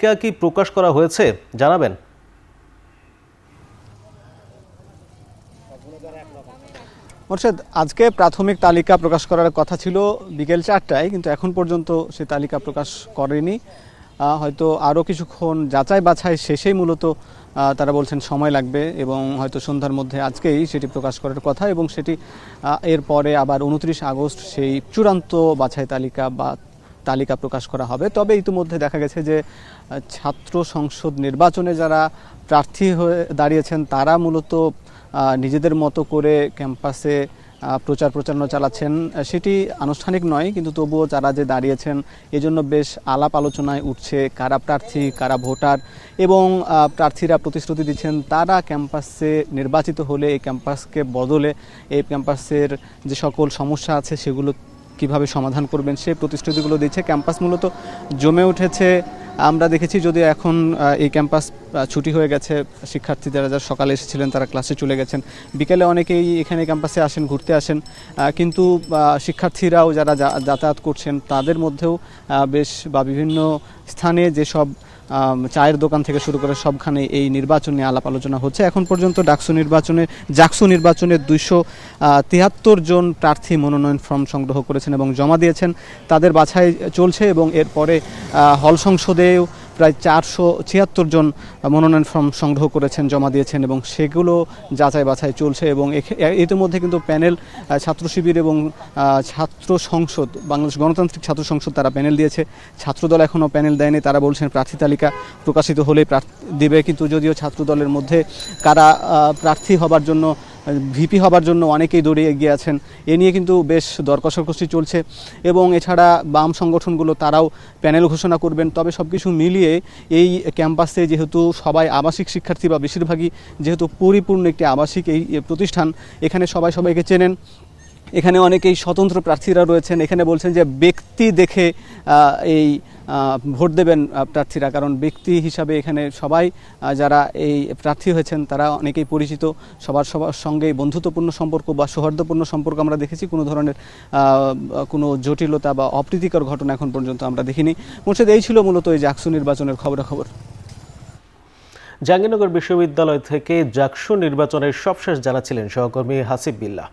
তালিকা কি প্রকাশ করা হয়েছে জানাবেন? মোর্শেদ, আজকে প্রাথমিক তালিকা প্রকাশ করার কথা ছিল বিকেল 4টায়, কিন্তু এখন পর্যন্ত সে তালিকা প্রকাশ করেনি। হয়তো আরও কিছুক্ষণ যাচাই বাছাই শেষেই মূলত তারা বলছেন সময় লাগবে এবং হয়তো সন্ধ্যার মধ্যে আজকেই সেটি প্রকাশ করার কথা, এবং সেটি এরপরে আবার 29 আগস্ট সেই চূড়ান্ত বাছাই তালিকা প্রকাশ করা হবে। তবে ইতিমধ্যে দেখা গেছে যে ছাত্র সংসদ নির্বাচনে যারা প্রার্থী হয়ে দাঁড়িয়েছেন তারা মূলত নিজেদের মতো করে ক্যাম্পাসে প্রচারণা চালাচ্ছেন। সেটি আনুষ্ঠানিক নয়, কিন্তু তবুও যারা যে দাঁড়িয়েছেন এজন্য বেশ আলাপ আলোচনায় উঠছে কারা প্রার্থী কারা ভোটার, এবং প্রার্থীরা প্রতিশ্রুতি দিচ্ছেন তারা ক্যাম্পাসে নির্বাচিত হলে এই ক্যাম্পাসকে বদলে এই ক্যাম্পাসের যে সকল সমস্যা আছে সেগুলো কিভাবে সমাধান করবেন সেই প্রতিশ্রুতিগুলো দিচ্ছে। ক্যাম্পাস মূলত জমে উঠেছে আমরা দেখেছি, যদিও এখন এই ক্যাম্পাস ছুটি হয়ে গেছে। শিক্ষার্থীরা যারা সকালে এসেছিলেন তারা ক্লাসে চলে গেছেন, বিকেলে অনেকেই এখানে ক্যাম্পাসে আসেন, ঘুরতে আসেন, কিন্তু শিক্ষার্থীরাও যারা যাতায়াত করছেন তাদের মধ্যেও বেশ বিভিন্ন স্থানে যেসব চায়ের দোকান থেকে শুরু করে সবখানে এই নির্বাচন নিয়ে আলাপ আলোচনা হচ্ছে। এখন পর্যন্ত জাকসু নির্বাচনে 273 জন প্রার্থী মনোনয়ন ফর্ম সংগ্রহ করেছেন এবং জমা দিয়েছেন। তাদের বাছাই চলছে এবং এরপরে হল সংসদেও প্রায় 476 জন মনোনয়ন ফর্ম সংগ্রহ করেছেন, জমা দিয়েছেন, এবং সেগুলো যাচাই বাছাই চলছে। এবং ইতিমধ্যে কিন্তু প্যানেল ছাত্র শিবির এবং ছাত্র সংসদ, বাংলাদেশ গণতান্ত্রিক ছাত্র সংসদ, তারা প্যানেল দিয়েছে। ছাত্রদল এখনও প্যানেল দেয়নি, তারা বলছেন প্রার্থী তালিকা প্রকাশিত হলেই দিবে। কিন্তু যদিও ছাত্রদলের মধ্যে কারা প্রার্থী হবার জন্য, ভিপি হবার জন্য অনেকেই দৌড়ে এগিয়ে আছেন, এ নিয়ে কিন্তু বেশ দর কষাকষি চলছে। এবং এছাড়া বাম সংগঠনগুলো তারাও প্যানেল ঘোষণা করবেন। তবে সব কিছু মিলিয়ে এই ক্যাম্পাসে যেহেতু সবাই আবাসিক শিক্ষার্থী বা বেশিরভাগই যেহেতু পরিপূর্ণ একটি আবাসিক এই প্রতিষ্ঠান, এখানে সবাইকে চেনেন। এখানে অনেকেই স্বতন্ত্র প্রার্থীরা রয়েছেন। এখানে বলছেন যে ব্যক্তি দেখে এই ভোট দেবেন প্রার্থীরা, কারণ ব্যক্তি হিসাবে এখানে সবাই যারা এই প্রার্থী হয়েছেন তারা অনেকেই পরিচিত, সবার সঙ্গেই বন্ধুত্বপূর্ণ সম্পর্ক বা সৌহার্দ্যপূর্ণ সম্পর্ক আমরা দেখেছি। কোনো ধরনের কোনো জটিলতা বা অপ্রীতিকর ঘটনা এখন পর্যন্ত আমরা দেখিনি। মোর্শেদ, এই ছিল মূলত এই জাকসু নির্বাচনের খবরাখবর। জাহাঙ্গীরনগর বিশ্ববিদ্যালয় থেকে জাকসু নির্বাচনের সবশেষ জানাচ্ছিলেন সহকর্মী হাসিব বিল্লাহ।